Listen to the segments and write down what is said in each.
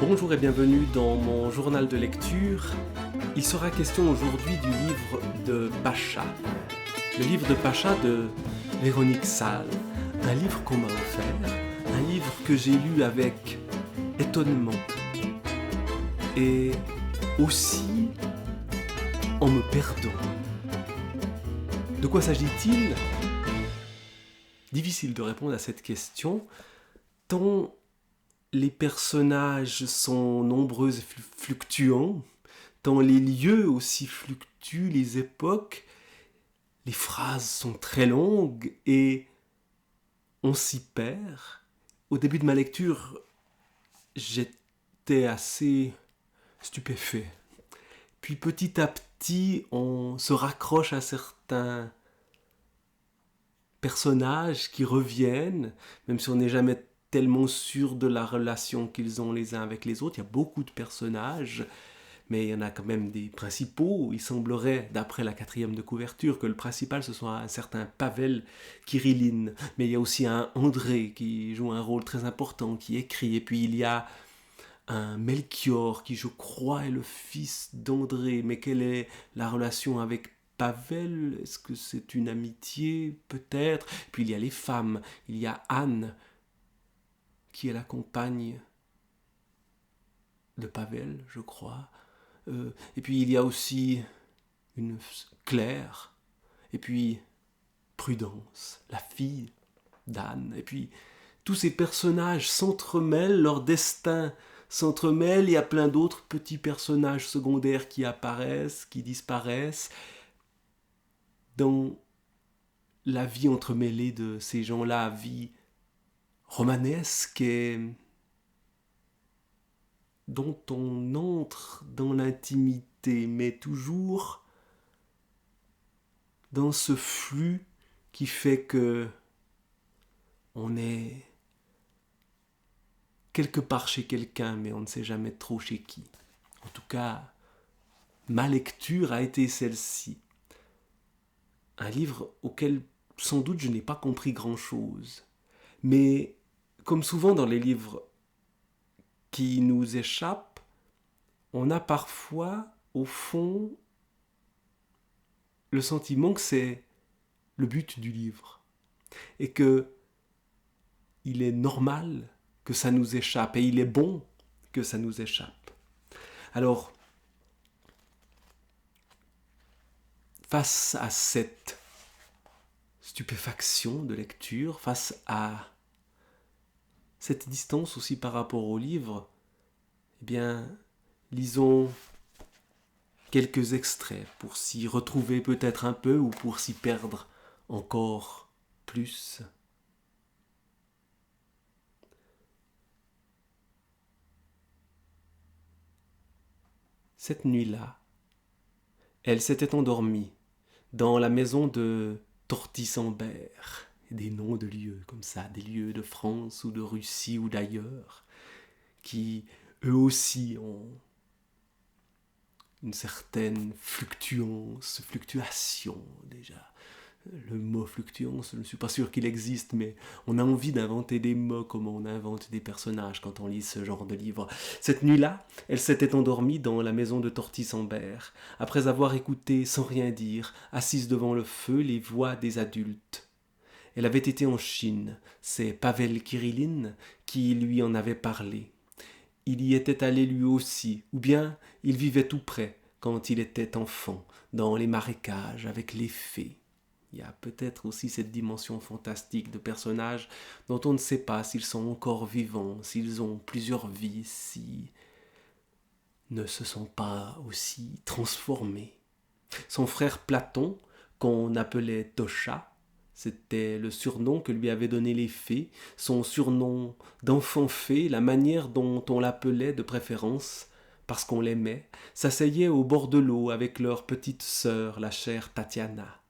Bonjour et bienvenue dans mon journal de lecture. Il sera question aujourd'hui du livre de Pacha. Le livre de Pacha de Véronique Salle. Un livre qu'on m'a offert, un livre que j'ai lu avec étonnement et aussi en me perdant. De quoi s'agit-il ? Difficile de répondre à cette question, tant les personnages sont nombreux et fluctuants, tant les lieux aussi fluctuent, les époques, les phrases sont très longues et on s'y perd. Au début de ma lecture, j'étais assez stupéfait. Puis petit à petit, on se raccroche à certains personnages qui reviennent, même si on n'est jamais tellement sûr de la relation qu'ils ont les uns avec les autres. Il y a beaucoup de personnages, mais il y en a quand même des principaux. Il semblerait, d'après la 4e de couverture, que le principal ce soit un certain Pavel Kirillin, mais il y a aussi un André qui joue un rôle très important, qui écrit, et puis il y a un Melchior qui, je crois, est le fils d'André, mais quelle est la relation avec Pavel? Est-ce que c'est une amitié? Peut-être. Puis il y a les femmes, il y a Anne, qui est la compagne de Pavel, je crois. Et puis il y a aussi une Claire, et puis Prudence, la fille d'Anne. Et puis tous ces personnages s'entremêlent, leur destin s'entremêle. Il y a plein d'autres petits personnages secondaires qui apparaissent, qui disparaissent. Dans la vie entremêlée de ces gens-là, vie romanesque et dont on entre dans l'intimité, mais toujours dans ce flux qui fait que on est quelque part chez quelqu'un, mais on ne sait jamais trop chez qui. En tout cas, ma lecture a été celle-ci. Un livre auquel sans doute je n'ai pas compris grand-chose, mais comme souvent dans les livres qui nous échappent, on a parfois, au fond, le sentiment que c'est le but du livre et que il est normal que ça nous échappe et il est bon que ça nous échappe. Alors, face à cette stupéfaction de lecture, face à cette distance aussi par rapport au livre, eh bien, lisons quelques extraits pour s'y retrouver peut-être un peu ou pour s'y perdre encore plus. Cette nuit-là, elle s'était endormie dans la maison de Tortissambert. Des noms de lieux comme ça, des lieux de France ou de Russie ou d'ailleurs, qui eux aussi ont une certaine fluctuation déjà. Le mot fluctuance, je ne suis pas sûr qu'il existe, mais on a envie d'inventer des mots comme on invente des personnages quand on lit ce genre de livre. Cette nuit-là, elle s'était endormie dans la maison de Tortissambert, après avoir écouté, sans rien dire, assise devant le feu, les voix des adultes. Elle avait été en Chine, c'est Pavel Kirillin qui lui en avait parlé. Il y était allé lui aussi, ou bien il vivait tout près, quand il était enfant, dans les marécages, avec les fées. Il y a peut-être aussi cette dimension fantastique de personnages dont on ne sait pas s'ils sont encore vivants, s'ils ont plusieurs vies, s'ils ne se sont pas aussi transformés. Son frère Platon, qu'on appelait Tosha, c'était le surnom que lui avaient donné les fées, son surnom d'enfant fée, la manière dont on l'appelait de préférence, parce qu'on l'aimait, s'asseyait au bord de l'eau avec leur petite sœur, la chère Tatiana.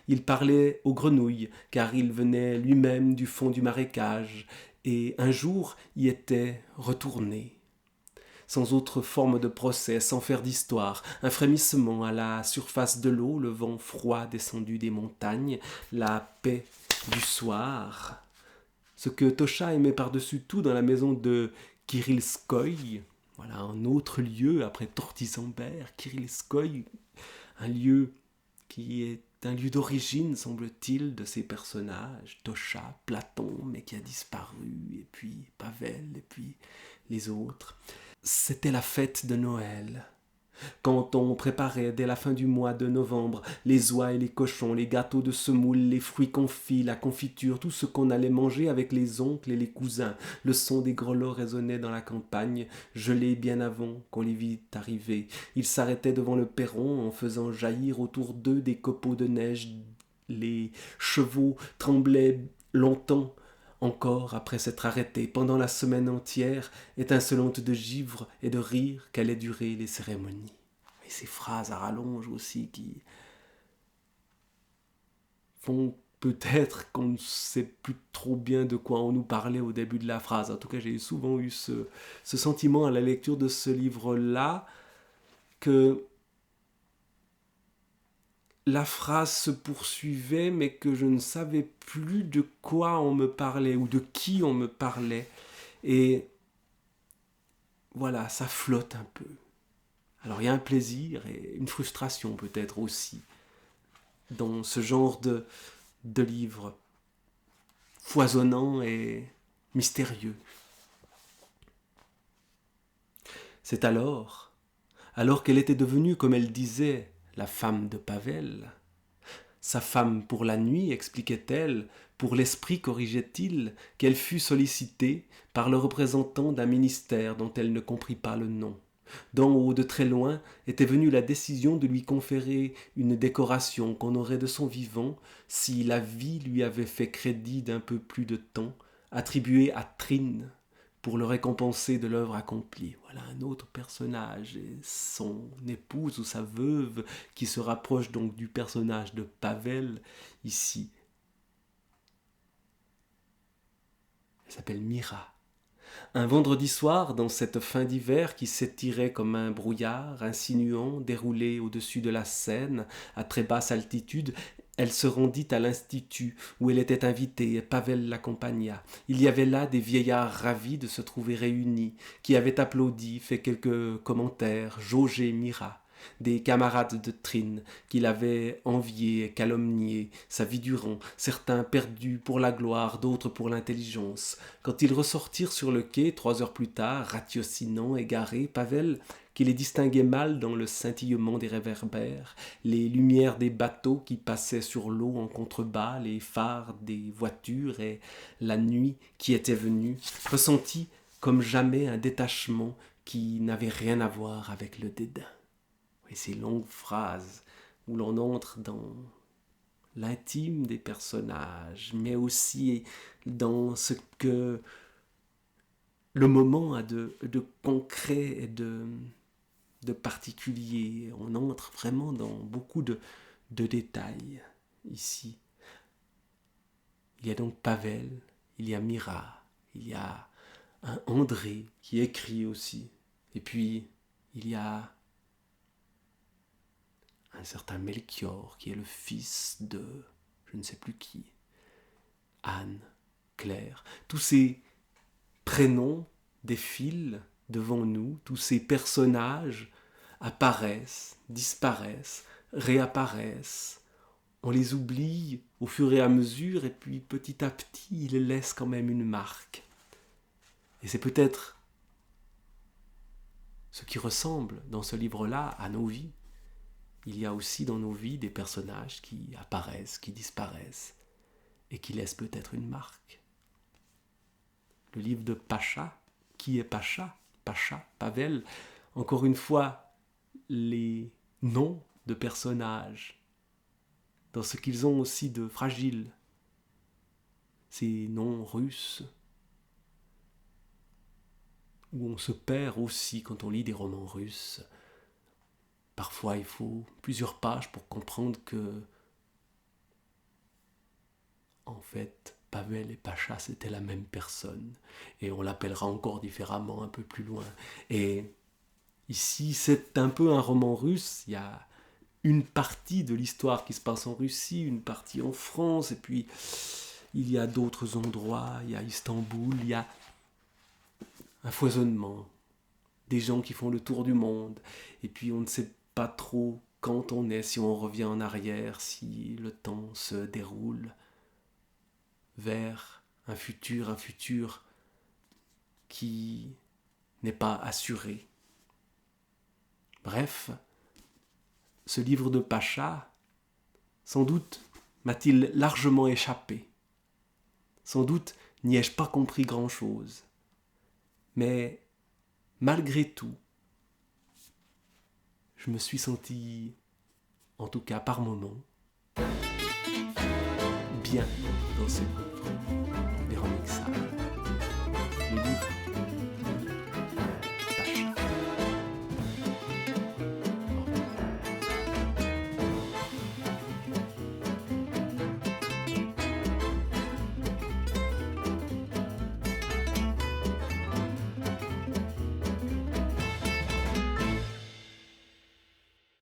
Il parlait aux grenouilles, car il venait lui-même du fond du marécage, et un jour y était retourné. Sans autre forme de procès, sans faire d'histoire, un frémissement à la surface de l'eau, le vent froid descendu des montagnes, la paix du soir. Ce que Tosha aimait par-dessus tout dans la maison de Kirilskoï, voilà un autre lieu après Tortizambert, Kirilskoï, un lieu qui est un lieu d'origine, semble-t-il, de ces personnages, Tosha, Platon, mais qui a disparu, et puis Pavel, et puis les autres. C'était la fête de Noël. Quand on préparait dès la fin du mois de novembre les oies et les cochons, les gâteaux de semoule, les fruits confits, la confiture, tout ce qu'on allait manger avec les oncles et les cousins. Le son des grelots résonnait dans la campagne, gelé bien avant qu'on les vît arriver. Ils s'arrêtaient devant le perron en faisant jaillir autour d'eux des copeaux de neige. Les chevaux tremblaient longtemps encore après s'être arrêtés pendant la semaine entière, étincelante de givre et de rire qu'allaient durer les cérémonies. Et ces phrases à rallonge aussi qui font peut-être qu'on ne sait plus trop bien de quoi on nous parlait au début de la phrase. En tout cas, j'ai souvent eu ce sentiment à la lecture de ce livre-là, que la phrase se poursuivait, mais que je ne savais plus de quoi on me parlait ou de qui on me parlait. Et voilà, ça flotte un peu. Alors il y a un plaisir et une frustration peut-être aussi dans ce genre de livre foisonnant et mystérieux. C'est alors qu'elle était devenue, comme elle disait, la femme de Pavel, sa femme pour la nuit, expliquait-elle, pour l'esprit corrigeait-il, qu'elle fut sollicitée par le représentant d'un ministère dont elle ne comprit pas le nom. D'en haut, de très loin, était venue la décision de lui conférer une décoration qu'on aurait de son vivant, si la vie lui avait fait crédit d'un peu plus de temps, attribuée à Trine, pour le récompenser de l'œuvre accomplie. Voilà un autre personnage, et son épouse ou sa veuve, qui se rapproche donc du personnage de Pavel, ici. Elle s'appelle Mira. Un vendredi soir, dans cette fin d'hiver qui s'étirait comme un brouillard insinuant déroulé au-dessus de la Seine à très basse altitude, elle se rendit à l'institut où elle était invitée et Pavel l'accompagna. Il y avait là des vieillards ravis de se trouver réunis, qui avaient applaudi, fait quelques commentaires, jaugé Mira. Des camarades de Trine qui l'avaient envié et calomnié sa vie durant, certains perdus pour la gloire, d'autres pour l'intelligence. Quand ils ressortirent sur le quai 3 heures plus tard, ratiocinant, égaré, Pavel, qui les distinguait mal dans le scintillement des réverbères, les lumières des bateaux qui passaient sur l'eau en contrebas, les phares des voitures et la nuit qui était venue, ressentit comme jamais un détachement qui n'avait rien à voir avec le dédain. Et ces longues phrases où l'on entre dans l'intime des personnages, mais aussi dans ce que le moment a de concret et de particulier. On entre vraiment dans beaucoup de détails ici. Il y a donc Pavel, il y a Mira, il y a un André qui écrit aussi. Et puis, il y a un certain Melchior, qui est le fils de je ne sais plus qui, Anne, Claire. Tous ces prénoms défilent devant nous, tous ces personnages apparaissent, disparaissent, réapparaissent. On les oublie au fur et à mesure, et puis petit à petit, ils laissent quand même une marque. Et c'est peut-être ce qui ressemble dans ce livre-là à nos vies. Il y a aussi dans nos vies des personnages qui apparaissent, qui disparaissent, et qui laissent peut-être une marque. Le livre de Pacha, qui est Pacha, Pavel, encore une fois, les noms de personnages, dans ce qu'ils ont aussi de fragile, ces noms russes, où on se perd aussi quand on lit des romans russes. Parfois, il faut plusieurs pages pour comprendre que, en fait, Pavel et Pacha, c'était la même personne. Et on l'appellera encore différemment un peu plus loin. Et ici, c'est un peu un roman russe. Il y a une partie de l'histoire qui se passe en Russie, une partie en France, et puis il y a d'autres endroits. Il y a Istanbul, il y a un foisonnement, des gens qui font le tour du monde, et puis on ne sait pas trop quand on est, si on revient en arrière, si le temps se déroule vers un futur qui n'est pas assuré. Bref, ce livre de Pacha, sans doute m'a-t-il largement échappé. Sans doute n'y ai-je pas compris grand-chose. Mais malgré tout, je me suis senti, en tout cas par moments, bien dans ce livre. Véronique Salle. Le livre